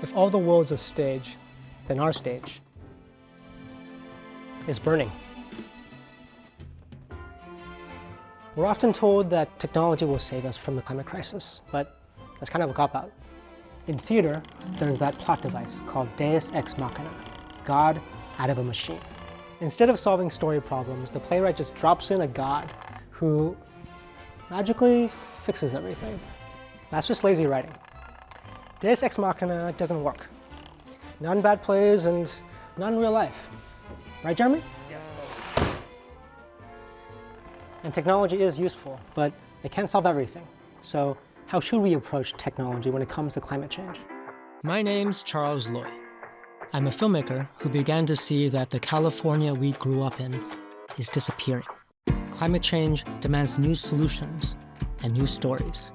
If all the world's a stage, then our stage is burning. We're often told that technology will save us from the climate crisis, but that's kind of a cop-out. In theater, there's that plot device called Deus Ex Machina, God out of a machine. Instead of solving story problems, the playwright just drops in a god who magically fixes everything. That's just lazy writing. Deus Ex Machina doesn't work. Not in bad plays and not in real life. Right, Jeremy? Yeah. And technology is useful, but it can't solve everything. So how should we approach technology when it comes to climate change? My name's Charles Loy. I'm a filmmaker who began to see that the California we grew up in is disappearing. Climate change demands new solutions and new stories.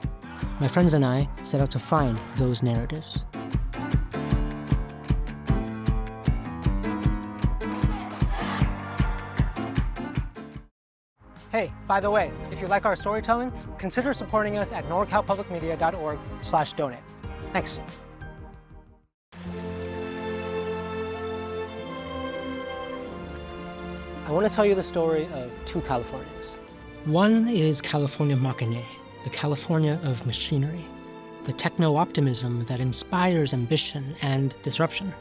My friends and I set out to find those narratives. Hey, by the way, if you like our storytelling, consider supporting us at norcalpublicmedia.org/donate. Thanks. I want to tell you the story of two Californias. One is California Machinae, the California of machinery, the techno-optimism that inspires ambition and disruption.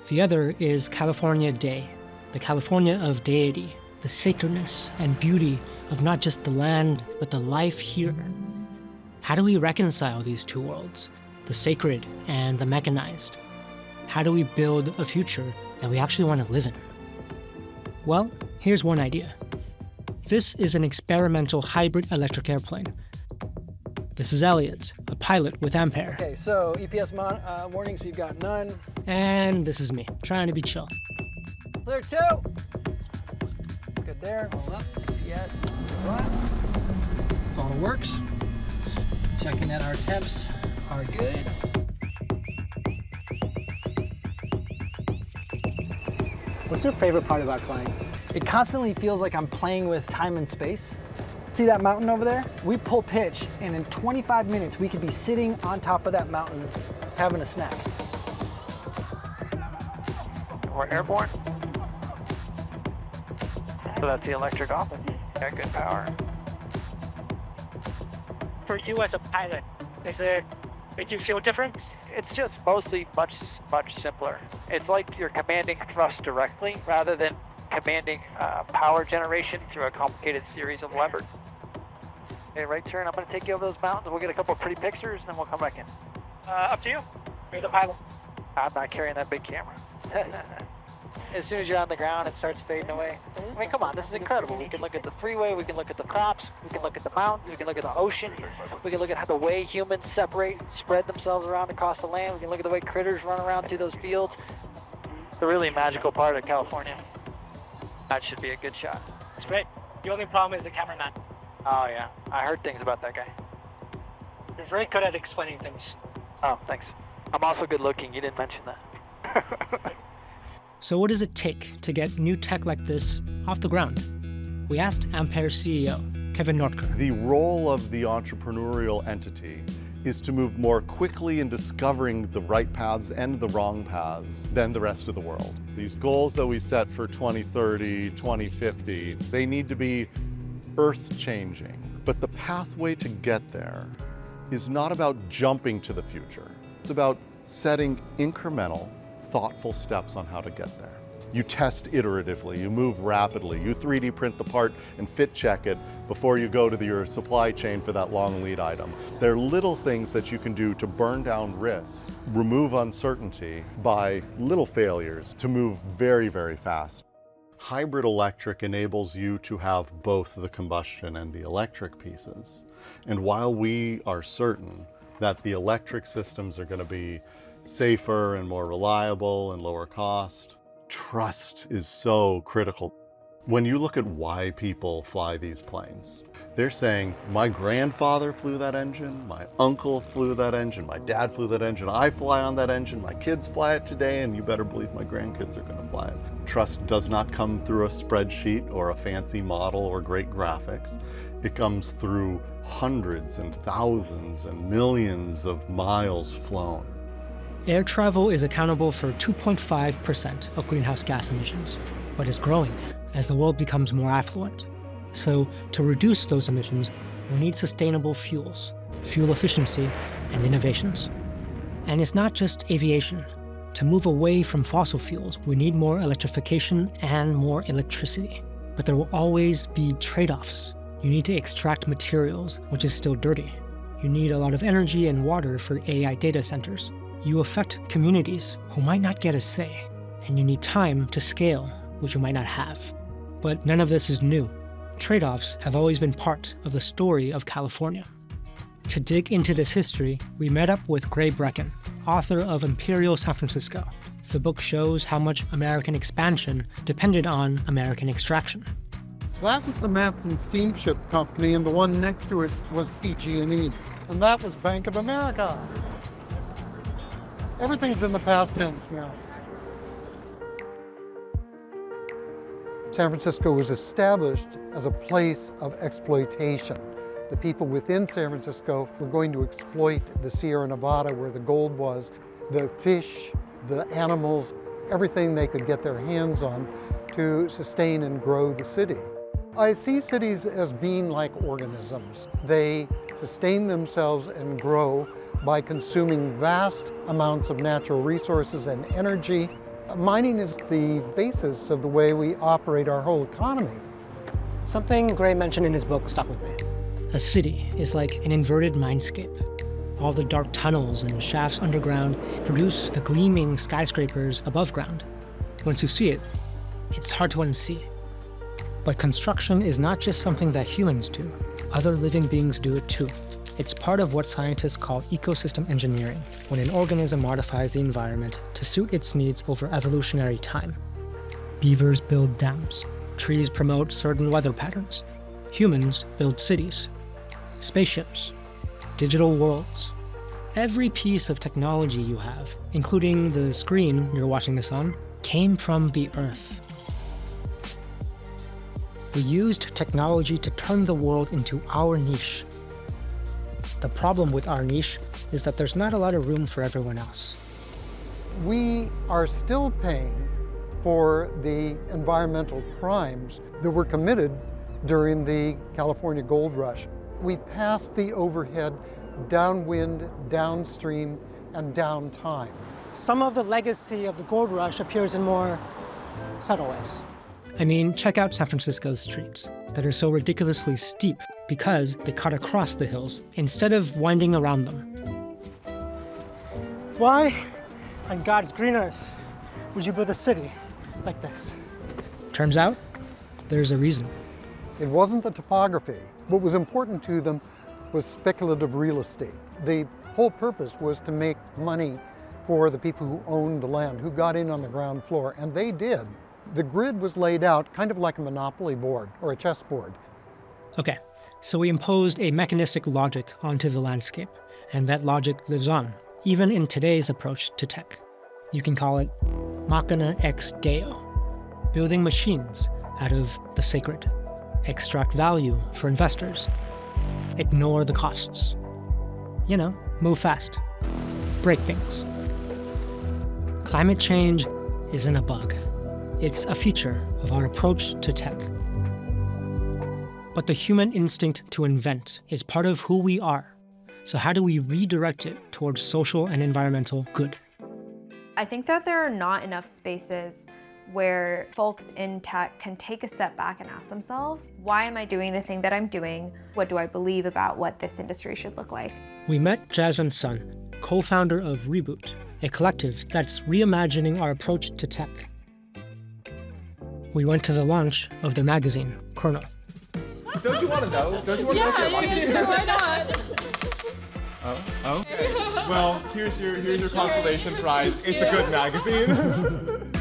The other is California Dei, the California of deity, the sacredness and beauty of not just the land, but the life here. How do we reconcile these two worlds, the sacred and the mechanized? How do we build a future that we actually want to live in? Well, here's one idea. This is an experimental hybrid electric airplane. This is Elliot, a pilot with Ampaire. Okay, so EPS warnings, we've got none. And this is me, trying to be chill. Clear 2. Good there, hold up, EPS, one. All works. Checking that our temps are good. What's your favorite part about flying? It constantly feels like I'm playing with time and space. See that mountain over there? We pull pitch, and in 25 minutes, we could be sitting on top of that mountain having a snack. We're airborne. So that's the electric office. Got good power. For you as a pilot, is it make you feel different? It's just mostly much simpler. It's like you're commanding thrust directly rather than commanding power generation through a complicated series of levers. Okay, right turn. I'm going to take you over those mountains. We'll get a couple of pretty pictures, and then we'll come back in. Up to you. You're the pilot. I'm not carrying that big camera. As soon as you're on the ground, it starts fading away. I mean, come on, this is incredible. We can look at the freeway, we can look at the crops, we can look at the mountains, we can look at the ocean, we can look at how the way humans separate and spread themselves around across the land, we can look at the way critters run around through those fields. The really magical part of California. That should be a good shot. It's great. The only problem is the cameraman. Oh yeah, I heard things about that guy. You're very good at explaining things. Oh, thanks. I'm also good looking, you didn't mention that. So what does it take to get new tech like this off the ground? We asked Ampaire's CEO, Kevin Noertker. The role of the entrepreneurial entity is to move more quickly in discovering the right paths and the wrong paths than the rest of the world. These goals that we set for 2030, 2050, they need to be earth-changing. But the pathway to get there is not about jumping to the future. It's about setting incremental, thoughtful steps on how to get there. You test iteratively, you move rapidly, you 3D print the part and fit check it before you go to your supply chain for that long lead item. There are little things that you can do to burn down risk, remove uncertainty by little failures to move very, very fast. Hybrid electric enables you to have both the combustion and the electric pieces. And while we are certain that the electric systems are going to be safer and more reliable and lower cost, trust is so critical. When you look at why people fly these planes, they're saying, my grandfather flew that engine, my uncle flew that engine, my dad flew that engine, I fly on that engine, my kids fly it today, and you better believe my grandkids are going to fly it. Trust does not come through a spreadsheet or a fancy model or great graphics. It comes through hundreds and thousands and millions of miles flown. Air travel is accountable for 2.5% of greenhouse gas emissions, but is growing as the world becomes more affluent. So to reduce those emissions, we need sustainable fuels, fuel efficiency, and innovations. And it's not just aviation. To move away from fossil fuels, we need more electrification and more electricity. But there will always be trade-offs. You need to extract materials, which is still dirty. You need a lot of energy and water for AI data centers. You affect communities who might not get a say. And you need time to scale, which you might not have. But none of this is new. Trade-offs have always been part of the story of California. To dig into this history, we met up with Brechin, author of Imperial San Francisco. The book shows how much American expansion depended on American extraction. That was the Manson Steamship Company, and the one next to it was PG&E, and that was Bank of America. Everything's in the past tense now. San Francisco was established as a place of exploitation. The people within San Francisco were going to exploit the Sierra Nevada where the gold was, the fish, the animals, everything they could get their hands on to sustain and grow the city. I see cities as being like organisms. They sustain themselves and grow by consuming vast amounts of natural resources and energy. Mining is the basis of the way we operate our whole economy. Something Gray mentioned in his book stuck with me. A city is like an inverted mindscape. All the dark tunnels and shafts underground produce the gleaming skyscrapers above ground. Once you see it, it's hard to unsee. But construction is not just something that humans do. Other living beings do it too. It's part of what scientists call ecosystem engineering, when an organism modifies the environment to suit its needs over evolutionary time. Beavers build dams. Trees promote certain weather patterns. Humans build cities, spaceships, digital worlds. Every piece of technology you have, including the screen you're watching this on, came from the Earth. We used technology to turn the world into our niche. The problem with our niche is that there's not a lot of room for everyone else. We are still paying for the environmental crimes that were committed during the California gold rush. We passed the overhead downwind, downstream, and downtime. Some of the legacy of the gold rush appears in more subtle ways. I mean, check out San Francisco's streets that are so ridiculously steep because they cut across the hills instead of winding around them. Why on God's green earth would you build a city like this? Turns out, there's a reason. It wasn't the topography. What was important to them was speculative real estate. The whole purpose was to make money for the people who owned the land, who got in on the ground floor, and they did. The grid was laid out kind of like a monopoly board or a chessboard. Okay, so we imposed a mechanistic logic onto the landscape, and that logic lives on, even in today's approach to tech. You can call it Machina Ex Deo, building machines out of the sacred. Extract value for investors. Ignore the costs. You know, move fast. Break things. Climate change isn't a bug. It's a feature of our approach to tech. But the human instinct to invent is part of who we are. So how do we redirect it towards social and environmental good? I think that there are not enough spaces where folks in tech can take a step back and ask themselves, why am I doing the thing that I'm doing? What do I believe about what this industry should look like? We met Jasmine Sun, co-founder of Reboot, a collective that's reimagining our approach to tech. We went to the launch of the magazine, Chrono. Don't you want to know? Don't you want to know? Yeah, why not? Oh, okay. Well, here's your consolation prize. It's a good magazine.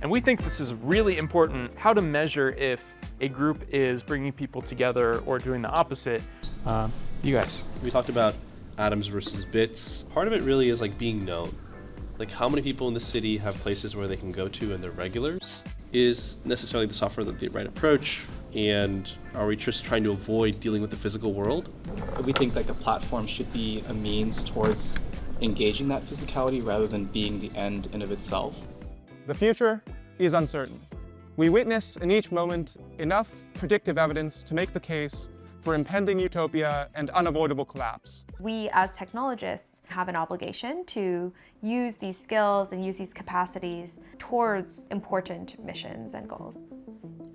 And we think this is really important, how to measure if a group is bringing people together or doing the opposite. You guys. We talked about atoms versus bits. Part of it really is like being known. Like how many people in the city have places where they can go to and they're regulars? Is necessarily the software the right approach? And are we just trying to avoid dealing with the physical world? We think like the platform should be a means towards engaging that physicality rather than being the end in of itself. The future is uncertain. We witness in each moment enough predictive evidence to make the case for impending utopia and unavoidable collapse. We as technologists have an obligation to use these skills and use these capacities towards important missions and goals.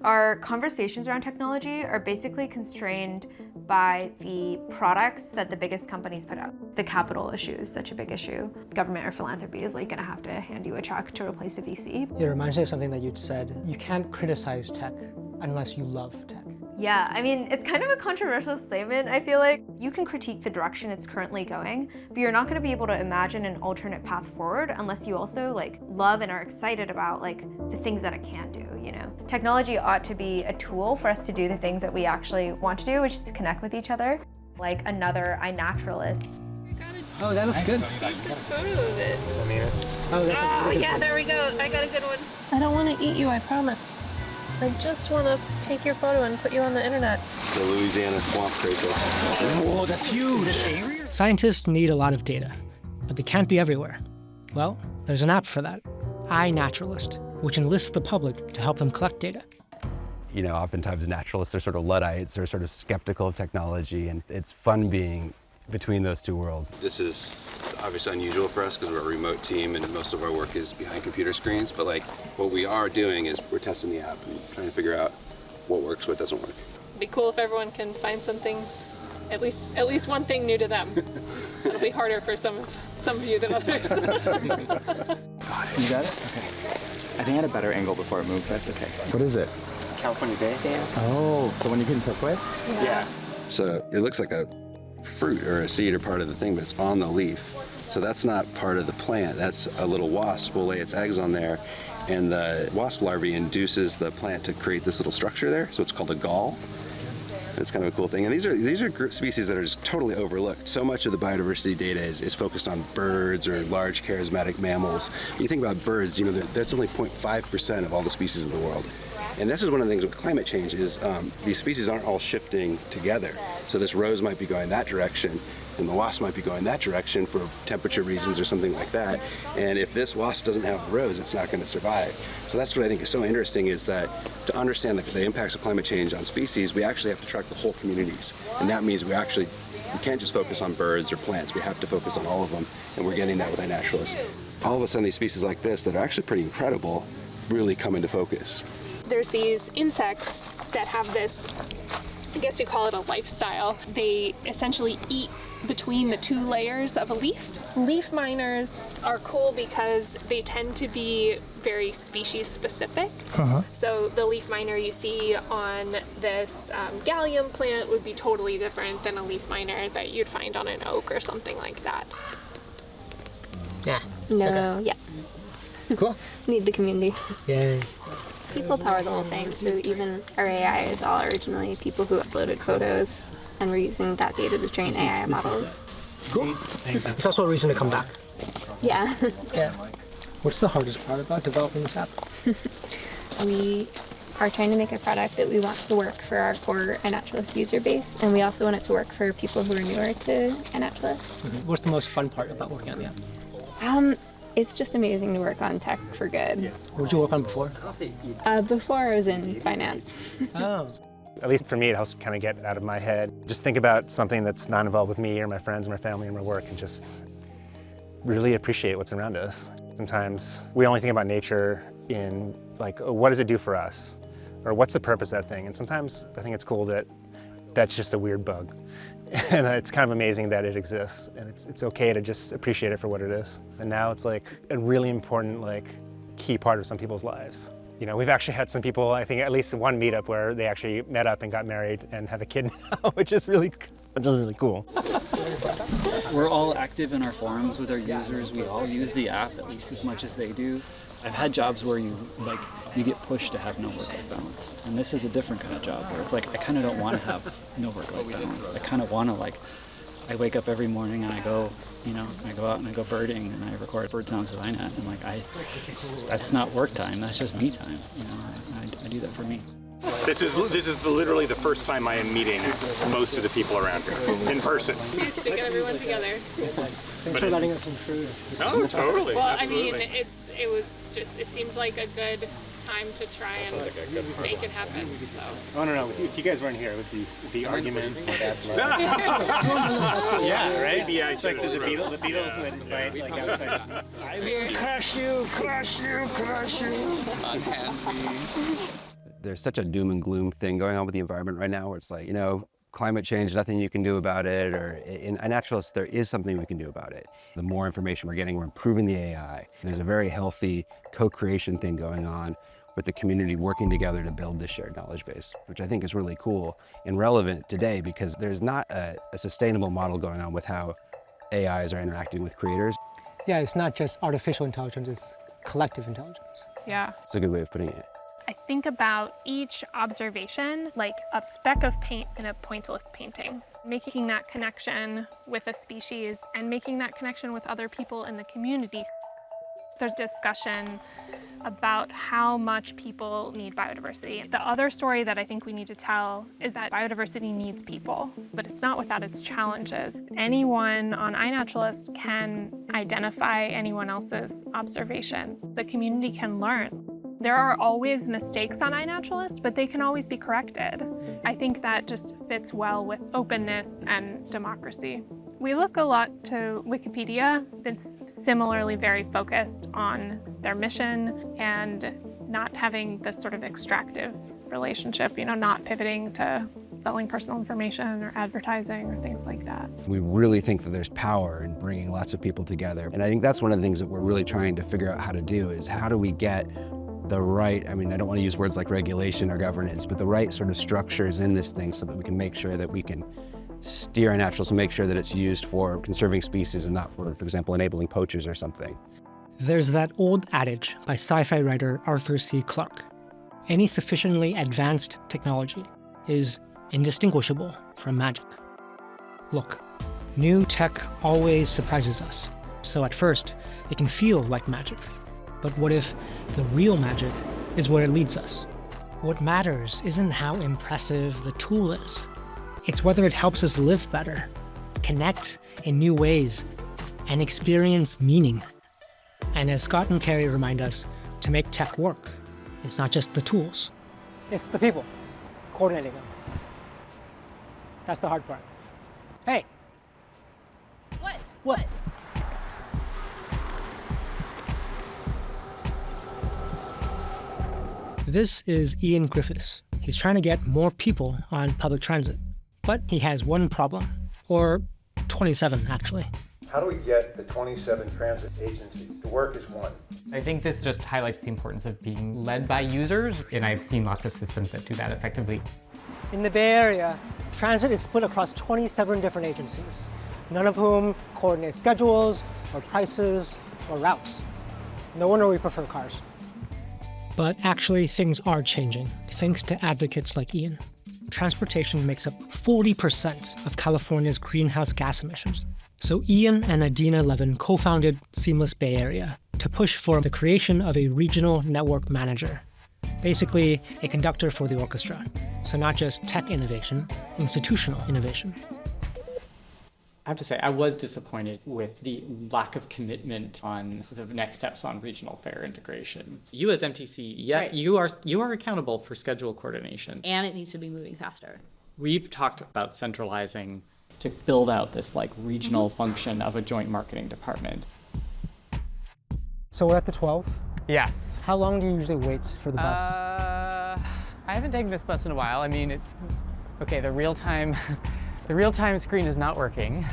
Our conversations around technology are basically constrained by the products that the biggest companies put out. The capital issue is such a big issue. Government or philanthropy is like gonna have to hand you a check to replace a VC. It reminds me of something that you'd said. You can't criticize tech unless you love tech. Yeah, I mean, it's kind of a controversial statement, I feel like. You can critique the direction it's currently going, but you're not gonna be able to imagine an alternate path forward unless you also like love and are excited about like the things that it can do, you know? Technology ought to be a tool for us to do the things that we actually want to do, which is to connect with each other. Like another iNaturalist. Oh, that looks good. Take a photo of it. I mean, it's... Oh, that's Yeah, there we go. I got a good one. I don't want to eat you, I promise. I just want to take your photo and put you on the internet. The Louisiana swamp creeper. Whoa, that's huge. Scientists need a lot of data, but they can't be everywhere. Well, there's an app for that, iNaturalist, which enlists the public to help them collect data. You know, oftentimes naturalists are sort of Luddites or sort of skeptical of technology, and it's fun being between those two worlds. This is obviously unusual for us because we're a remote team and most of our work is behind computer screens, but like what we are doing is we're testing the app and trying to figure out what works, what doesn't work. It'd be cool if everyone can find something, at least one thing new to them. It'll be harder for some of you than others. You got it? Okay. I think I had a better angle before it moved, but that's okay. What is it? California Day? Yeah. Oh, the one you can cook with? Yeah. So it looks like a fruit or a seed or part of the thing, but it's on the leaf. So that's not part of the plant. That's a little wasp will lay its eggs on there, and the wasp larvae induces the plant to create this little structure there. So it's called a gall. It's kind of a cool thing. And these are species that are just totally overlooked. So much of the biodiversity data is focused on birds or large charismatic mammals. When you think about birds, you know, that's only 0.5% of all the species in the world. And this is one of the things with climate change is these species aren't all shifting together. So this rose might be going that direction, and the wasp might be going that direction for temperature reasons or something like that. And if this wasp doesn't have the rose, it's not going to survive. So that's what I think is so interesting, is that to understand the impacts of climate change on species, we actually have to track the whole communities. And that means we can't just focus on birds or plants, we have to focus on all of them, and we're getting that with iNaturalist. All of a sudden these species like this that are actually pretty incredible really come into focus. There's these insects that have this, I guess you call it a lifestyle. They essentially eat between the two layers of a leaf. Leaf miners are cool because they tend to be very species specific. So the leaf miner you see on this gallium plant would be totally different than a leaf miner that you'd find on an oak or something like that. Yeah. No, okay. yeah. Cool. Need the community. Yay. People power the whole thing, so even our AI is all originally people who uploaded photos, and we're using that data to train AI models. Cool. It's also a reason to come back. Yeah. Yeah. What's the hardest part about developing this app? We are trying to make a product that we want to work for our core iNaturalist user base, and we also want it to work for people who are newer to iNaturalist. What's the most fun part about working on the app? It's just amazing to work on tech for good. What did you work on before? Before I was in finance. Oh. At least for me, it helps kind of get out of my head. Just think about something that's not involved with me or my friends or my family or my work, and just really appreciate what's around us. Sometimes we only think about nature in like, oh, what does it do for us? Or what's the purpose of that thing? And sometimes I think it's cool that that's just a weird bug. And it's kind of amazing that it exists, and it's okay to just appreciate it for what it is. And now it's like a really important, like, key part of some people's lives. You know, we've actually had some people, I think at least one meetup where they actually met up and got married and have a kid now, which is really cool. We're all active in our forums with our users. We all use the app at least as much as they do. I've had jobs where you get pushed to have no work-life balance. And this is a different kind of job where it's like, I kind of don't want to have no work-life balance. I kind of want to, like, I wake up every morning and I go, I go out and I go birding and I record bird sounds with iNat. And like, that's not work time, that's just me time. I do that for me. This is literally the first time I am meeting most of the people around here in person. Nice to get everyone together. Thanks for letting us intrude. Oh, totally. Well, absolutely. I mean, it seemed like a good time to try and make it happen. So. I don't know. If you guys weren't here, it would be arguments and bad blood. Yeah, right. Yeah, it's like the Beatles would invite like outside. I will crush you, crush you, crush you. There's such a doom and gloom thing going on with the environment right now, where it's like, climate change, nothing you can do about it, or in iNaturalist, there is something we can do about it. The more information we're getting, we're improving the AI. There's a very healthy co-creation thing going on with the community working together to build this shared knowledge base, which I think is really cool and relevant today because there's not a sustainable model going on with how AIs are interacting with creators. Yeah, it's not just artificial intelligence, it's collective intelligence. Yeah. It's a good way of putting it. I think about each observation like a speck of paint in a pointillist painting. Making that connection with a species and making that connection with other people in the community. There's discussion about how much people need biodiversity. The other story that I think we need to tell is that biodiversity needs people, but it's not without its challenges. Anyone on iNaturalist can identify anyone else's observation. The community can learn. There are always mistakes on iNaturalist, but they can always be corrected. I think that just fits well with openness and democracy. We look a lot to Wikipedia. It's similarly very focused on their mission and not having this sort of extractive relationship, not pivoting to selling personal information or advertising or things like that. We really think that there's power in bringing lots of people together. And I think that's one of the things that we're really trying to figure out how to do is how do we get the right, I don't want to use words like regulation or governance, but the right sort of structures in this thing so that we can make sure that we can steer iNaturalist and make sure that it's used for conserving species and not for example, enabling poachers or something. There's that old adage by sci-fi writer Arthur C. Clarke. Any sufficiently advanced technology is indistinguishable from magic. Look, new tech always surprises us. So at first, it can feel like magic. But what if the real magic is where it leads us? What matters isn't how impressive the tool is. It's whether it helps us live better, connect in new ways, and experience meaning. And as Scott and Carrie remind us, to make tech work, it's not just the tools. It's the people, coordinating them. That's the hard part. Hey! What? This is Ian Griffiths. He's trying to get more people on public transit. But he has one problem, or 27 actually. How do we get the 27 transit agencies to work as one? I think this just highlights the importance of being led by users, and I've seen lots of systems that do that effectively. In the Bay Area, transit is split across 27 different agencies, none of whom coordinate schedules, or prices, or routes. No wonder we prefer cars. But actually, things are changing, thanks to advocates like Ian. Transportation makes up 40% of California's greenhouse gas emissions. So Ian and Adina Levin co-founded Seamless Bay Area to push for the creation of a regional network manager. Basically, a conductor for the orchestra. So not just tech innovation, institutional innovation. I have to say, I was disappointed with the lack of commitment on the next steps on regional fare integration. You as MTC, Right. you are accountable for schedule coordination. And it needs to be moving faster. We've talked about centralizing to build out this regional function of a joint marketing department. So we're at the 12? Yes. How long do you usually wait for the bus? I haven't taken this bus in a while. Okay, the real-time screen is not working.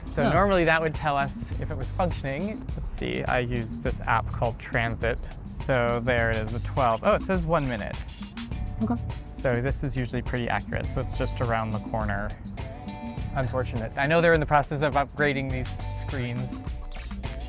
So normally that would tell us if it was functioning. Let's see, I use this app called Transit. So there it is, the 12. Oh, it says 1 minute. Okay. So this is usually pretty accurate. So it's just around the corner. Unfortunate. I know they're in the process of upgrading these screens.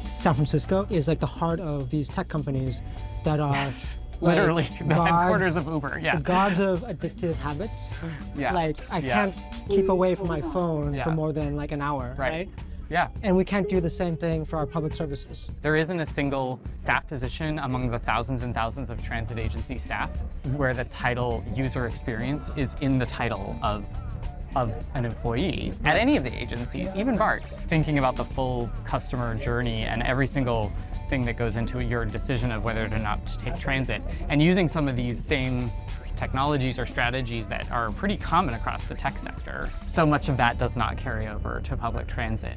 San Francisco is like the heart of these tech companies that are Yes. Literally, the headquarters of Uber, yeah. The gods of addictive habits. Yeah. Like, I Yeah. can't keep away from my phone for more than an hour, right? Yeah. And we can't do the same thing for our public services. There isn't a single staff position among the thousands and thousands of transit agency staff where the title user experience is in the title of an employee at any of the agencies, even BART, thinking about the full customer journey and every single thing that goes into your decision of whether or not to take transit, and using some of these same technologies or strategies that are pretty common across the tech sector. So much of that does not carry over to public transit.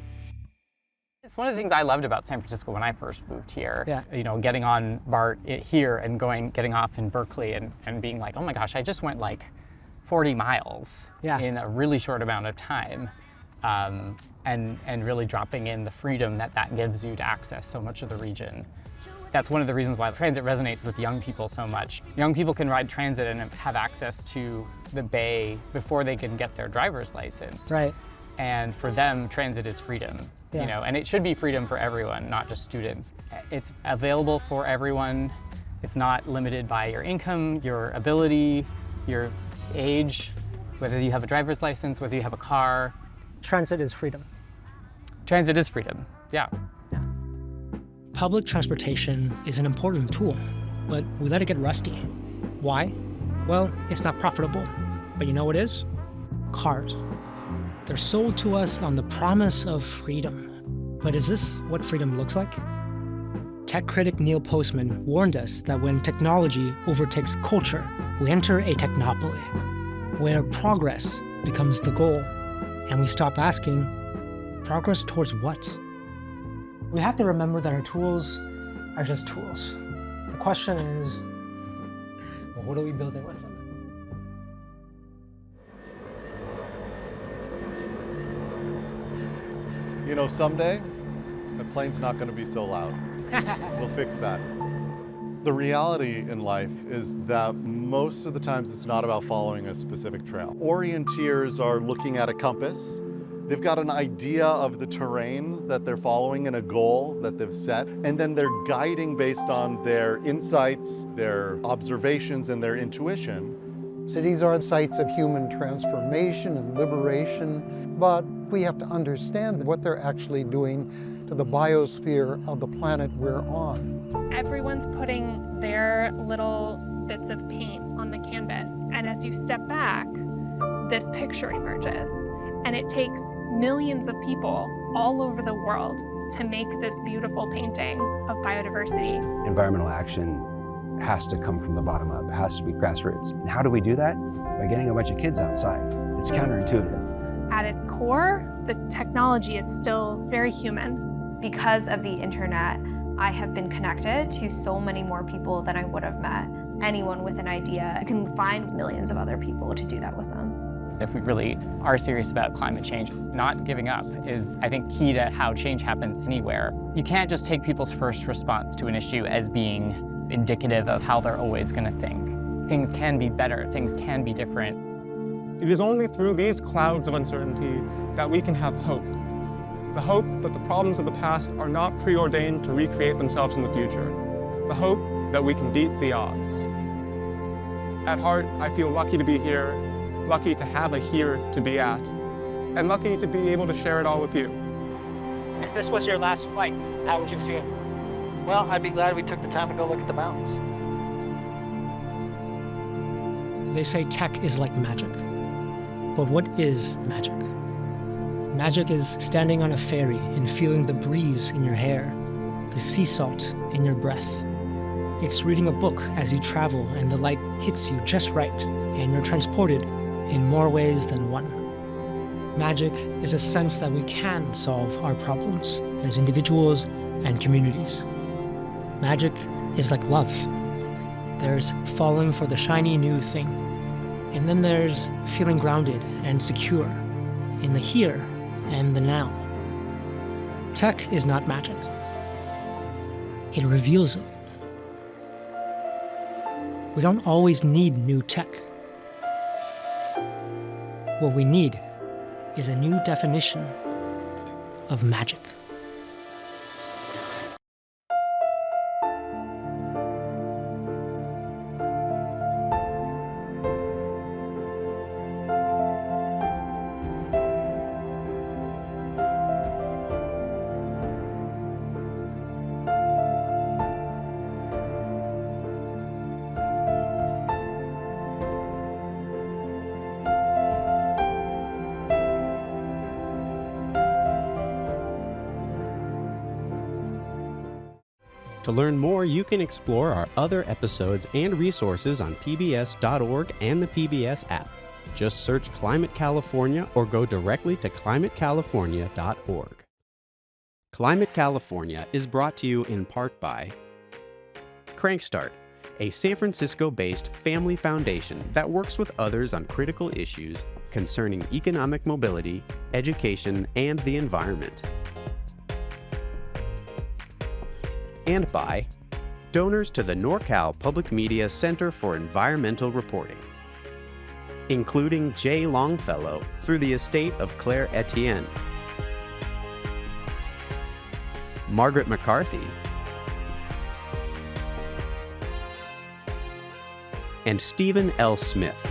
It's one of the things I loved about San Francisco when I first moved here. Yeah. You know, getting on BART here and getting off in Berkeley and being like, oh my gosh, I just went like 40 miles in a really short amount of time. And really dropping in the freedom that gives you to access so much of the region. That's one of the reasons why transit resonates with young people so much. Young people can ride transit and have access to the Bay before they can get their driver's license. Right. And for them, transit is freedom. Yeah. You know, and it should be freedom for everyone, not just students. It's available for everyone. It's not limited by your income, your ability, your age, whether you have a driver's license, whether you have a car. Transit is freedom. Transit is freedom, yeah. Public transportation is an important tool, but we let it get rusty. Why? Well, it's not profitable. But you know what is? Cars. They're sold to us on the promise of freedom. But is this what freedom looks like? Tech critic Neil Postman warned us that when technology overtakes culture, we enter a technopoly, where progress becomes the goal, and we stop asking, progress towards what? We have to remember that our tools are just tools. The question is, well, what are we building with them? You know, someday, the plane's not going to be so loud. We'll fix that. The reality in life is that most of the times it's not about following a specific trail. Orienteers are looking at a compass. They've got an idea of the terrain that they're following and a goal that they've set, and then they're guiding based on their insights, their observations, and their intuition. Cities are sites of human transformation and liberation, but we have to understand what they're actually doing to the biosphere of the planet we're on. Everyone's putting their little bits of paint on the canvas, and as you step back, this picture emerges. And it takes millions of people all over the world to make this beautiful painting of biodiversity. Environmental action has to come from the bottom up. It has to be grassroots. And how do we do that? By getting a bunch of kids outside. It's counterintuitive. At its core, the technology is still very human. Because of the internet, I have been connected to so many more people than I would have met. Anyone with an idea, you can find millions of other people to do that with them. If we really are serious about climate change, not giving up is, I think, key to how change happens anywhere. You can't just take people's first response to an issue as being indicative of how they're always going to think. Things can be better, things can be different. It is only through these clouds of uncertainty that we can have hope. The hope that the problems of the past are not preordained to recreate themselves in the future. The hope that we can beat the odds. At heart, I feel lucky to be here, lucky to have a here to be at, and lucky to be able to share it all with you. If this was your last flight, how would you feel? Well, I'd be glad we took the time to go look at the mountains. They say tech is like magic. But what is magic? Magic is standing on a ferry and feeling the breeze in your hair, the sea salt in your breath. It's reading a book as you travel and the light hits you just right, and you're transported in more ways than one. Magic is a sense that we can solve our problems as individuals and communities. Magic is like love. There's falling for the shiny new thing, and then there's feeling grounded and secure in the here and the now. Tech is not magic. It reveals it. We don't always need new tech. What we need is a new definition of magic. To learn more, you can explore our other episodes and resources on pbs.org and the PBS app. Just search Climate California or go directly to climatecalifornia.org. Climate California is brought to you in part by Crankstart, a San Francisco-based family foundation that works with others on critical issues concerning economic mobility, education, and the environment. And by donors to the NorCal Public Media Center for Environmental Reporting, including Jay Longfellow through the estate of Claire Etienne, Margaret McCarthy, and Stephen L. Smith.